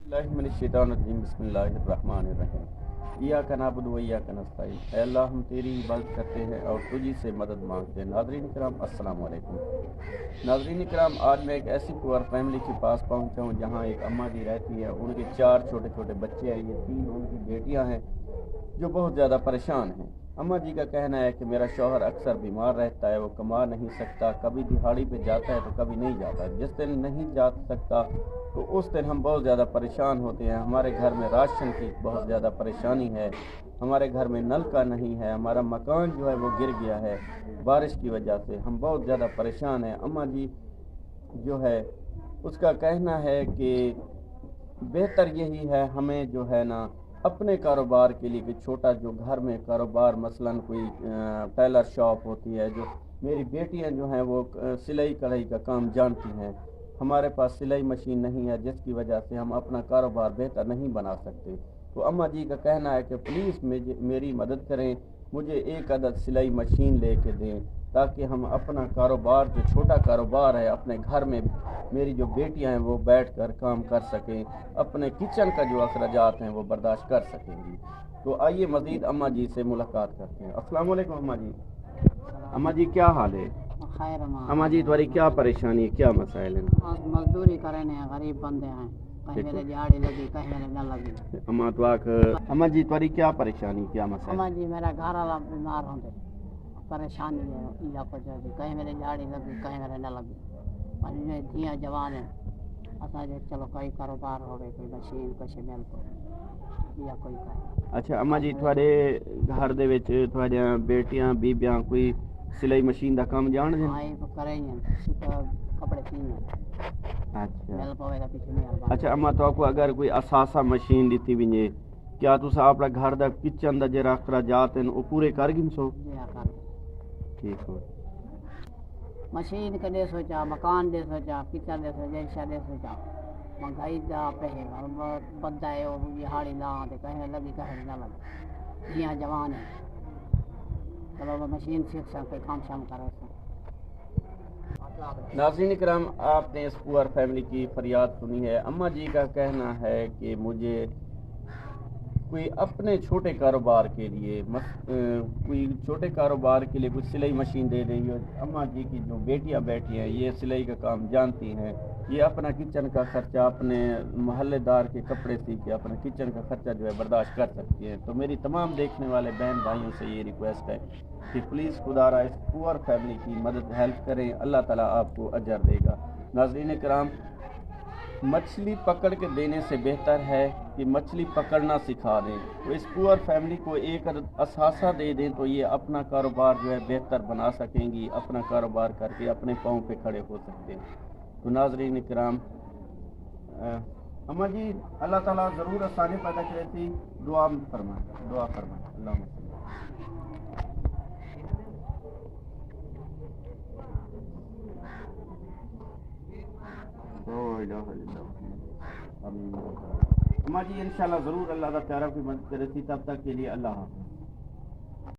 बिस्मिल्लाहिर्रहमानिर्रहीम बिस्मिल्लाहिर्रहमानिर्रहीम इय्याका नअबुदु व इय्याका नस्तईन। ऐ अल्लाह, हम तेरी इबादत करते हैं और तुझी से मदद मांगते हैं। नाज़रीन इकराम, अस्सलाम वालेकुम। नाज़रीन इकराम, आज मैं एक ऐसी पुअर फैमिली के पास पहुंचा हूं जहां एक अम्मा जी रहती है। उनके 4 छोटे छोटे बच्चे हैं। ये 3 उनकी बेटियां हैं जो बहुत ज़्यादा परेशान हैं। अम्मा जी का कहना है कि मेरा शौहर अक्सर बीमार रहता है, वो कमा नहीं सकता, कभी दिहाड़ी पे जाता है तो कभी नहीं जाता। जिस दिन नहीं जा सकता तो उस दिन हम बहुत ज़्यादा परेशान होते हैं। हमारे घर में राशन की बहुत ज़्यादा परेशानी है, हमारे घर में नल का नहीं है, हमारा मकान जो है वो गिर गया है बारिश की वजह से। हम बहुत ज़्यादा परेशान हैं। अम्मा जी जो है उसका कहना है कि बेहतर यही है हमें जो है ना अपने कारोबार के लिए, कि छोटा जो घर में कारोबार, मसलन कोई टेलर शॉप होती है। जो मेरी बेटियां जो हैं वो सिलाई कढ़ाई का काम जानती हैं। हमारे पास सिलाई मशीन नहीं है, जिसकी वजह से हम अपना कारोबार बेहतर नहीं बना सकते। तो अम्मा जी का कहना है कि प्लीज़ मेरी मदद करें, मुझे एक अदद सिलाई मशीन ले के दें ताकि हम अपना कारोबार, जो छोटा कारोबार है, अपने घर में मेरी जो बेटियां हैं वो बैठ कर काम कर सकें, अपने किचन का जो अखराजात हैं वो बर्दाश्त कर सकेंगी। तो आइए मज़ीद अम्मा जी से मुलाकात करते हैं। अस्सलाम वालेकुम अम्मा जी। अम्मा जी क्या हाल है? खैर अम्मा जी तुम्हारी क्या परेशानी है, क्या मसाइल हैं? मजदूरी करने हैं, गरीब बंदे हैं, कहीं मेरे दिहाड़ी लगी, कहीं मेरे न लगी। अम्मा तो अम्मा जी तुम्हारी क्या परेशानी, क्या मसाइल? अम्मा जी मेरा घर वाला बीमार होंगे, परेशानी है या कुछ है, कहीं मेरे दिहाड़ी लगी, कहीं मेरे न लगी। पर धियाँ जवान है, असा जो चलो कोई कारोबार हो गए, कोई मशीन कुछ मिल को या कोई का। अच्छा अम्मा जी, ਤੁਹਾਡੇ घर ਦੇ ਵਿੱਚ ਤੁਹਾਡੀਆਂ ਬੇਟੀਆਂ ਬੀਬੀਆਂ ਕੋਈ सिलाई मशीन का काम जानते हैं? हाँ करेंगे, कपड़े सीने। अच्छा मिल पावेगा पीछे नहीं। अच्छा अम्मा, तो आपको अगर कोई असासा मशीन दी वञे, क्या तुस अपना घर दा किचन दा जेरा अखराजात हैं वो पूरे कर गिनसो? जी हाँ कर। ठीक हो। मशीन के दे सोचा, मकान दे सोचा, किचन दे सोचा, रिक्शा दे सोचा। महंगाई दा पे बंदा है वो दिहाड़ी ना आते, कहीं लगी कहीं ना लगी। जियाँ जवान है, चलो वो मशीन सीख सकते, काम शाम कर सकते। नाज़रीन इकराम, आपने इस पुअर फैमिली की फरियाद सुनी है। अम्मा जी का कहना है कि मुझे कोई अपने छोटे कारोबार के लिए कोई छोटे कारोबार के लिए कुछ सिलाई मशीन दे रही हो। अम्मा जी की जो बेटियां बैठी हैं ये सिलाई का काम जानती हैं, ये अपना किचन का खर्चा, अपने मोहल्लेदार के कपड़े सी के अपना किचन का खर्चा जो है बर्दाश्त कर सकती हैं। तो मेरी तमाम देखने वाले बहन भाइयों से ये रिक्वेस्ट है कि प्लीज़ खुदारा इस पुअर फैमिली की मदद हेल्प करें, अल्लाह ताला आपको अजर देगा। नाज़रीन कराम, मछली पकड़ के देने से बेहतर है कि मछली पकड़ना सिखा दें। तो इस पुअर फैमिली को एक असासा दे दें तो ये अपना कारोबार जो है बेहतर बना सकेंगी, अपना कारोबार करके अपने पाँव पे खड़े हो सकते हैं। तो नाज़रीन इकराम, अम्मा जी अल्लाह ताला ज़रूर आसानी पैदा करे थी, दुआ फरमाए, दुआ फरमाए। अल्लाह अम्मा जी इंशाल्लाह ज़रूर अल्लाह का प्यारा की मदद करे थी। तब तक के लिए अल्लाह हाफ़िज़।